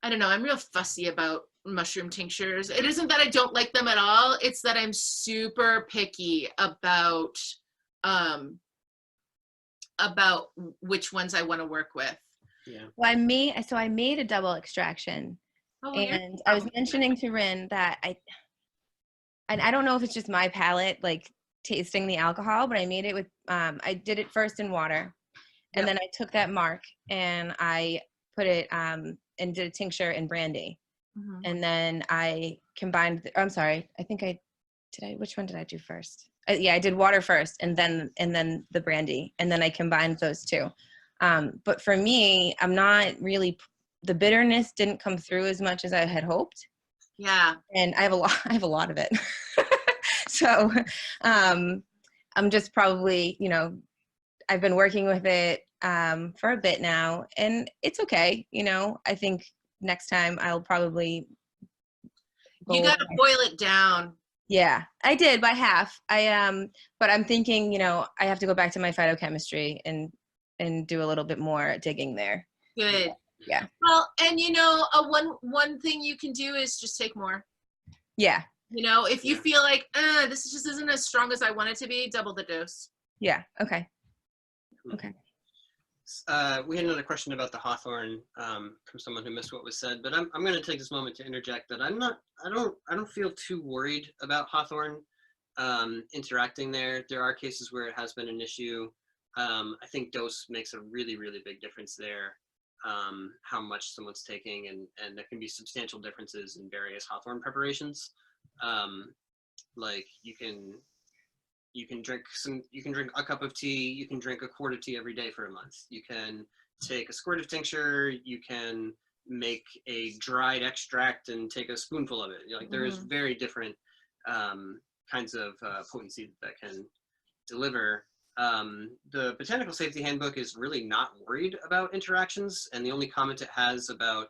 I don't know, I'm real fussy about mushroom tinctures. It isn't that I don't like them at all, it's that I'm super picky about which ones I want to work with.
Yeah.
Well, I made a double extraction, and I was mentioning to Rin that I don't know if it's just my palate, like tasting the alcohol, but I made it with, I did it first in water, and then I took that mark and I put it and did a tincture in brandy. Mm-hmm. And then I combined, which one did I do first? I did water first and then the brandy, and then I combined those two. But for me, I'm not really, the bitterness didn't come through as much as I had hoped.
Yeah.
And I have a lot of it. So I'm just probably, I've been working with it for a bit now, and it's okay. I think next time I'll probably
you got to boil it down.
Yeah, I did by half. But I'm thinking, I have to go back to my phytochemistry and do a little bit more digging there.
Good.
Yeah.
Well, and one thing you can do is just take more.
Yeah.
If you feel like this just isn't as strong as I want it to be, double the dose.
Yeah. Okay. Okay.
We had another question about the Hawthorn from someone who missed what was said, but I'm going to take this moment to interject that I don't feel too worried about Hawthorn interacting there. There are cases where it has been an issue. I think dose makes a really, really big difference there. How much someone's taking, and there can be substantial differences in various Hawthorn preparations. Like you can drink a cup of tea, you can drink a quart of tea every day for a month. You can take a squirt of tincture, you can make a dried extract and take a spoonful of it. There's very different kinds of potency that can deliver. The Botanical Safety Handbook is really not worried about interactions, and the only comment it has about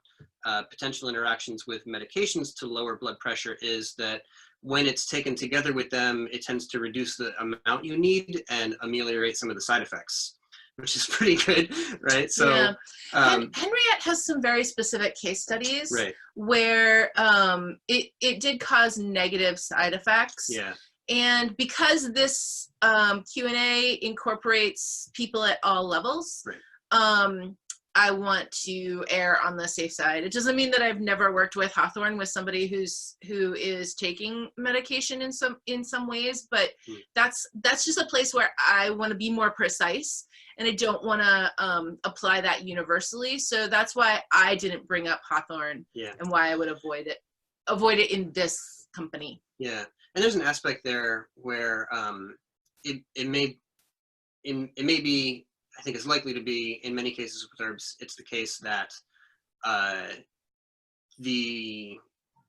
potential interactions with medications to lower blood pressure is that when it's taken together with them, it tends to reduce the amount you need and ameliorate some of the side effects, which is pretty good, right? So
yeah. Henriette has some very specific case studies
right.
where it did cause negative side effects.
Yeah.
And because this Q&A incorporates people at all levels,
right.
I want to err on the safe side. It doesn't mean that I've never worked with Hawthorn with somebody who is taking medication in some ways, but that's just a place where I want to be more precise, and I don't want to apply that universally. So that's why I didn't bring up Hawthorn, and why I would avoid it in this company.
Yeah, and there's an aspect there where it may be, I think it's likely to be, in many cases with herbs, it's the case that the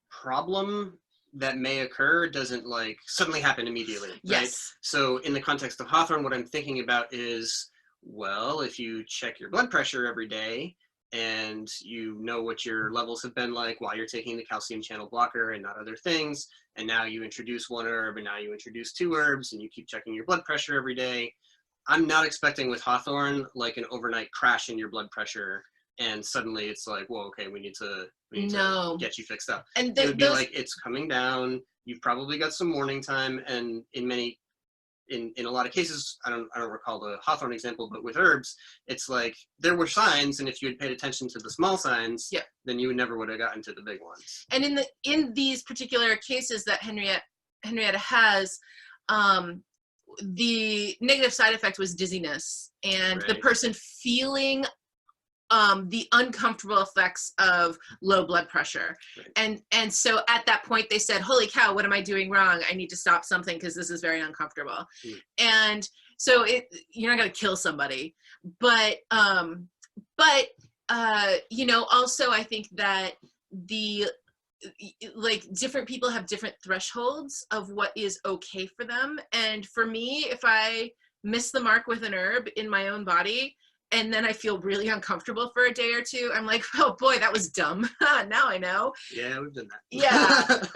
problem that may occur doesn't suddenly happen immediately, right?
Yes.
So in the context of Hawthorn, what I'm thinking about is, well, if you check your blood pressure every day and you know what your levels have been like while you're taking the calcium channel blocker and not other things, and now you introduce one herb and now you introduce two herbs and you keep checking your blood pressure every day, I'm not expecting with Hawthorn an overnight crash in your blood pressure and suddenly it's like, whoa, okay, we need to get you fixed up. And it would be it's coming down, you've probably got some morning time, and in a lot of cases, I don't recall the Hawthorn example, but with herbs, it's there were signs, and if you had paid attention to the small signs, then you never would have gotten to the big ones.
And in these particular cases that Henrietta has, the negative side effect was dizziness, and the person feeling the uncomfortable effects of low blood pressure. Right. And so at that point they said, holy cow, what am I doing wrong? I need to stop something because this is very uncomfortable. And so you're not going to kill somebody, but also I think that different people have different thresholds of what is okay for them. And for me, if I miss the mark with an herb in my own body, and then I feel really uncomfortable for a day or two, I'm like, oh boy, that was dumb. Now I know.
Yeah, we've done that.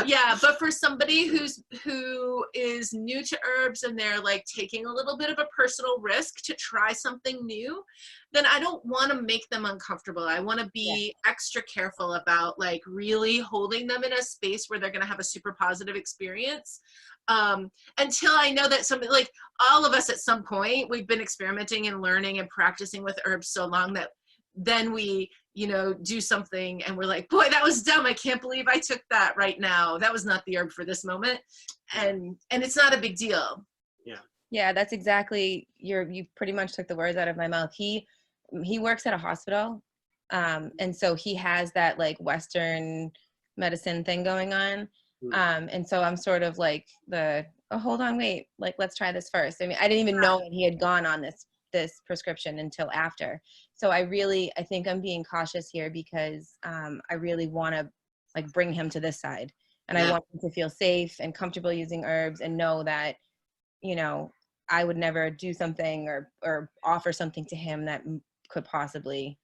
Yeah. But for somebody who is new to herbs and they're taking a little bit of a personal risk to try something new, then I don't want to make them uncomfortable. I want to be extra careful about really holding them in a space where they're going to have a super positive experience. Until I know that something, all of us at some point, we've been experimenting and learning and practicing with herbs so long that then we, do something and we're like, boy, that was dumb. I can't believe I took that right now. That was not the herb for this moment. And it's not a big deal.
Yeah, that's exactly, you pretty much took the words out of my mouth. He works at a hospital. And so he has that Western medicine thing going on. And so I'm sort of hold on, wait, let's try this first. I mean, I didn't even know that he had gone on this prescription until after. So I think I'm being cautious here because I really want to bring him to this side, and I want him to feel safe and comfortable using herbs and know that, I would never do something or offer something to him that could possibly.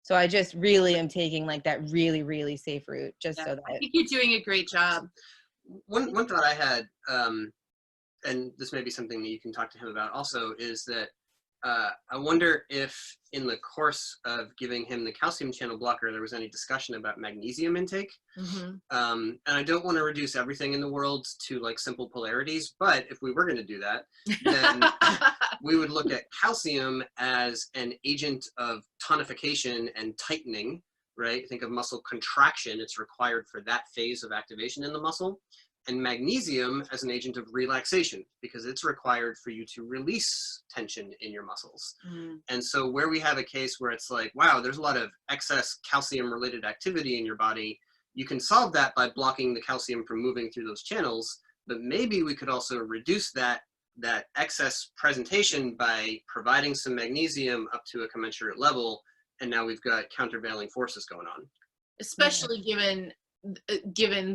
So I just really am taking that really, really safe route so that.
I think you're doing a great job.
one thought I had, and this may be something that you can talk to him about also, is that I wonder if in the course of giving him the calcium channel blocker, there was any discussion about magnesium intake.
Mhm.
And I don't want to reduce everything in the world to like simple polarities, but if we were going to do that, then we would look at calcium as an agent of tonification and tightening, right? Think of muscle contraction. It's required for that phase of activation in the muscle. And magnesium as an agent of relaxation, because it's required for you to release tension in your muscles.
Mm.
And so where we have a case where it's like, wow, there's a lot of excess calcium related activity in your body, you can solve that by blocking the calcium from moving through those channels, but maybe we could also reduce that excess presentation by providing some magnesium up to a commensurate level, and now we've got countervailing forces going on.
Especially given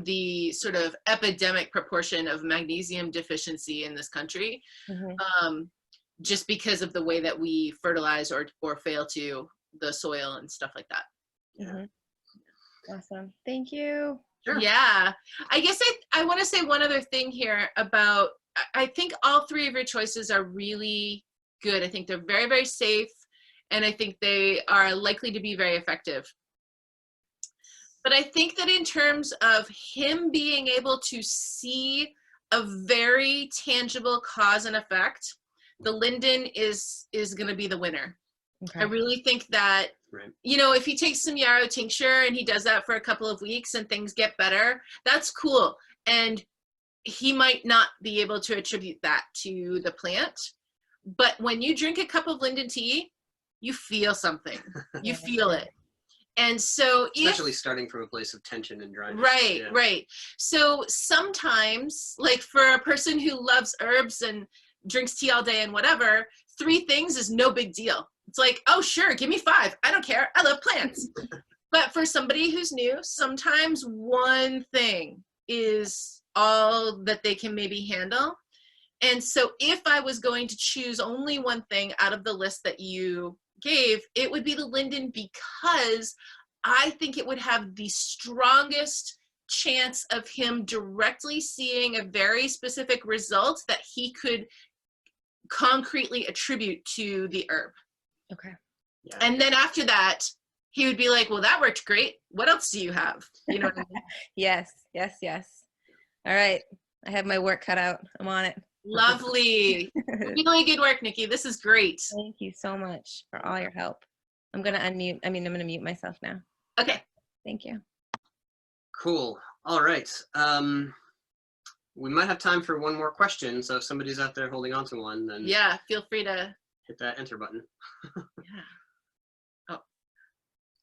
the sort of epidemic proportion of magnesium deficiency in this country, just because of the way that we fertilize or fail to the soil and stuff like that.
Awesome. Thank you.
Sure.
Yeah. I guess I want to say one other thing here about, I think all three of your choices are really good. I think they're very, very safe, and I think they are likely to be very effective. But I think that in terms of him being able to see a very tangible cause and effect, the linden is going to be the winner.
Okay.
I really think that, you know, if he takes some yarrow tincture and he does that for a couple of weeks and things get better, that's cool. And he might not be able to attribute that to the plant. But when you drink a cup of linden tea, you feel something. You feel it. And so
especially starting from a place of tension and dryness.
Right, right. So sometimes, like for a person who loves herbs and drinks tea all day and whatever, 3 things is no big deal. It's like, oh, sure, give me 5. I don't care. I love plants. But for somebody who's new, sometimes one thing is all that they can maybe handle. And so if I was going to choose only one thing out of the list that you gave, it would be the linden, because I think it would have the strongest chance of him directly seeing a very specific result that he could concretely attribute to the herb.
Okay.
Yeah.
And then after that, he would be like, well, that worked great. What else do you have? You know what I mean?
Yes. All right. I have my work cut out. I'm on it.
Lovely. Really good work, Nikki. This is great.
Thank you so much for all your help. I'm going to mute myself now.
Okay.
Thank you.
Cool. All right. We might have time for one more question. So if somebody's out there holding on to one, then
yeah, feel free to
hit that enter button.
Yeah.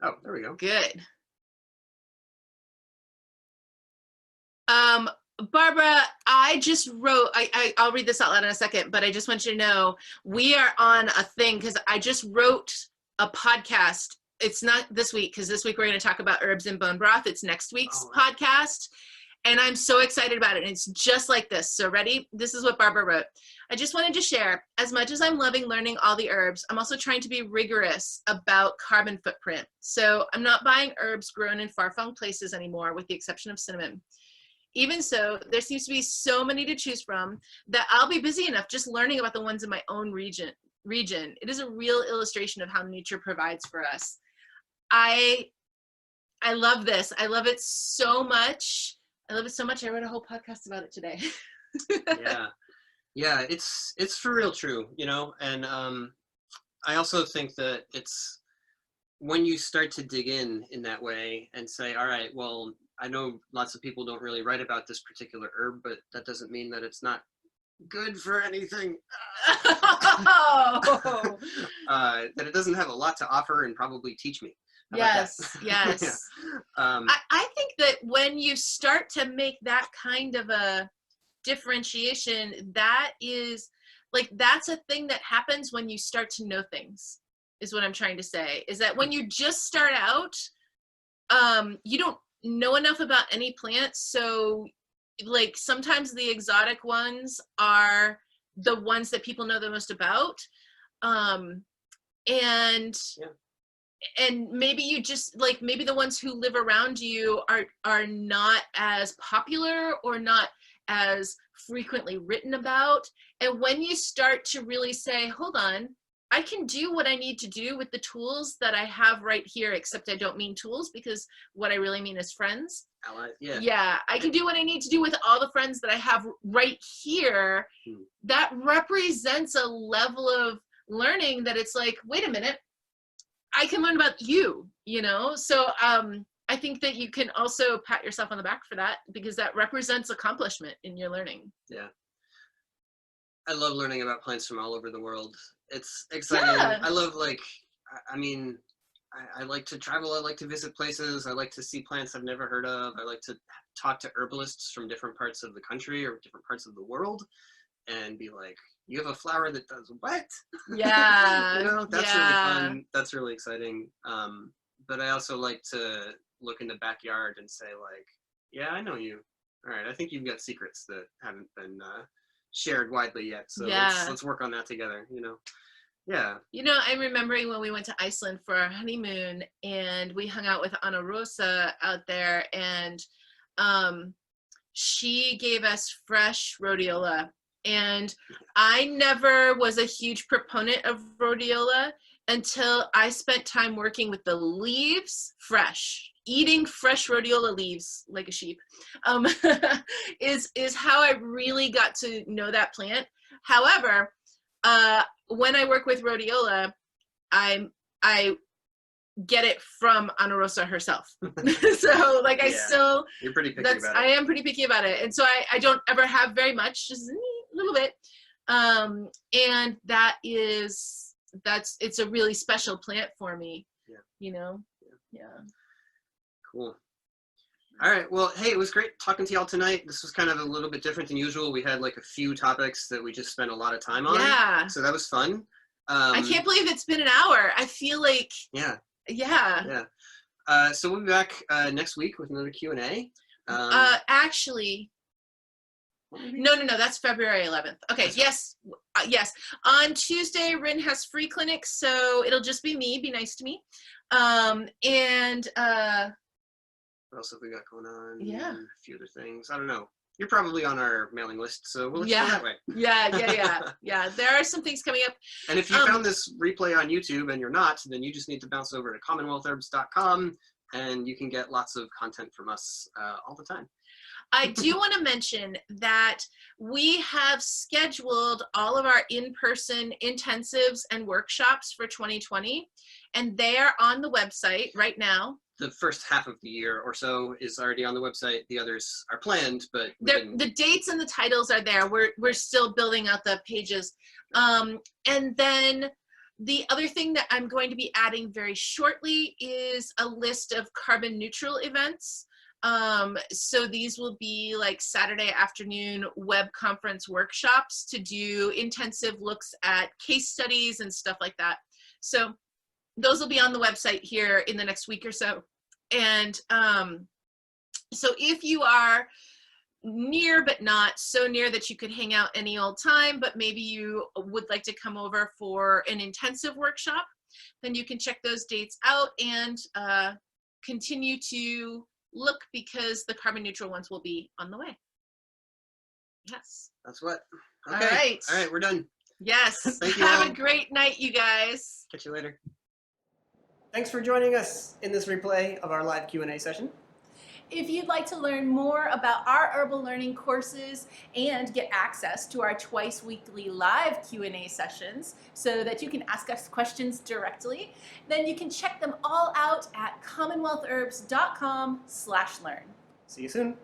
Oh, there we go.
Good. Barbara, I just wrote, I'll read this out loud in a second, but I just want you to know we are on a thing because I just wrote a podcast. It's not this week, because this week we're going to talk about herbs and bone broth. It's next week's podcast. And I'm so excited about it. And it's just like this. So ready? This is what Barbara wrote. I just wanted to share, as much as I'm loving learning all the herbs, I'm also trying to be rigorous about carbon footprint. So I'm not buying herbs grown in far-flung places anymore, with the exception of cinnamon. Even so, there seems to be so many to choose from that I'll be busy enough just learning about the ones in my own region. It is a real illustration of how nature provides for us. I love this. I love it so much. I wrote a whole podcast about it today.
Yeah, it's for real true, you know. And I also think that it's when you start to dig in that way and say, all right, well, I know lots of people don't really write about this particular herb, but that doesn't mean that it's not good for anything. That it doesn't have a lot to offer and probably teach me.
Yes.
Yeah.
I think that when you start to make that kind of a differentiation, that is like, that's a thing that happens when you start to know things, is what I'm trying to say. Is that when you just start out, you don't know enough about any plants, so like sometimes the exotic ones are the ones that people know the most about, and and maybe you just like, maybe the ones who live around you are not as popular or not as frequently written about. And when you start to really say, hold on, I can do what I need to do with the tools that I have right here, except I don't mean tools, because what I really mean is friends.
Allies, yeah.
Yeah, I can do what I need to do with all the friends that I have right here. That represents a level of learning that it's like, wait a minute, I can learn about you, you know? So I think that you can also pat yourself on the back for that, because that represents accomplishment in your learning.
Yeah. I love learning about plants from all over the world. It's exciting.
Yeah.
I love, like, I mean, I like to travel. I like to visit places. I like to see plants I've never heard of. I like to talk to herbalists from different parts of the country or different parts of the world and be like, you have a flower that does what?
Yeah.
You know, that's
yeah.
really fun. That's really exciting. But I also like to look in the backyard and say, like, yeah, I know you. All right, I think you've got secrets that haven't been shared widely yet. So
Yeah.
let's work on that together, you know? Yeah.
You know, I'm remembering when we went to Iceland for our honeymoon and we hung out with Anna Rosa out there, and she gave us fresh rhodiola. And I never was a huge proponent of rhodiola until I spent time working with the leaves fresh. Eating fresh rhodiola leaves like a sheep is how I really got to know that plant. However, when I work with rhodiola, I get it from Ana Rosa herself. So like I still,
you're pretty picky about it.
I am pretty picky about it. And so I don't ever have very much, just a little bit. And it's a really special plant for me, you know? Yeah.
Cool. All right. Well, hey, it was great talking to y'all tonight. This was kind of a little bit different than usual. We had like a few topics that we just spent a lot of time on.
Yeah.
So that was fun.
I can't believe it's been an hour. I feel like.
Yeah.
Yeah.
Yeah. So we'll be back next week with another Q&A.
Actually, no, that's February 11th. Okay, yes, yes. On Tuesday, Rin has free clinics, so it'll just be me. Be nice to me. And
what else have we got going on?
Yeah.
A few other things. I don't know. You're probably on our mailing list, so we'll let you know that way.
Yeah. There are some things coming up.
And if you found this replay on YouTube and you're not, then you just need to bounce over to commonwealthherbs.com and you can get lots of content from us all the time.
I do want to mention that we have scheduled all of our in-person intensives and workshops for 2020, and they are on the website right now.
The first half of the year or so is already on the website. The others are planned, but
the dates and the titles are there. We're still building out the pages. And then the other thing that I'm going to be adding very shortly is a list of carbon neutral events. So these will be like Saturday afternoon web conference workshops to do intensive looks at case studies and stuff like that. So those will be on the website here in the next week or so. And so if you are near but not so near that you could hang out any old time, but maybe you would like to come over for an intensive workshop, then you can check those dates out and continue to look, because the carbon neutral ones will be on the way. Yes.
That's what. Okay.
All right,
we're done.
Yes.
Thank you
Have
all.
a great night, you guys.
Catch you later.
Thanks for joining us in this replay of our live Q&A session.
If you'd like to learn more about our herbal learning courses and get access to our twice weekly live Q&A sessions so that you can ask us questions directly, then you can check them all out at commonwealthherbs.com/learn.
See you soon.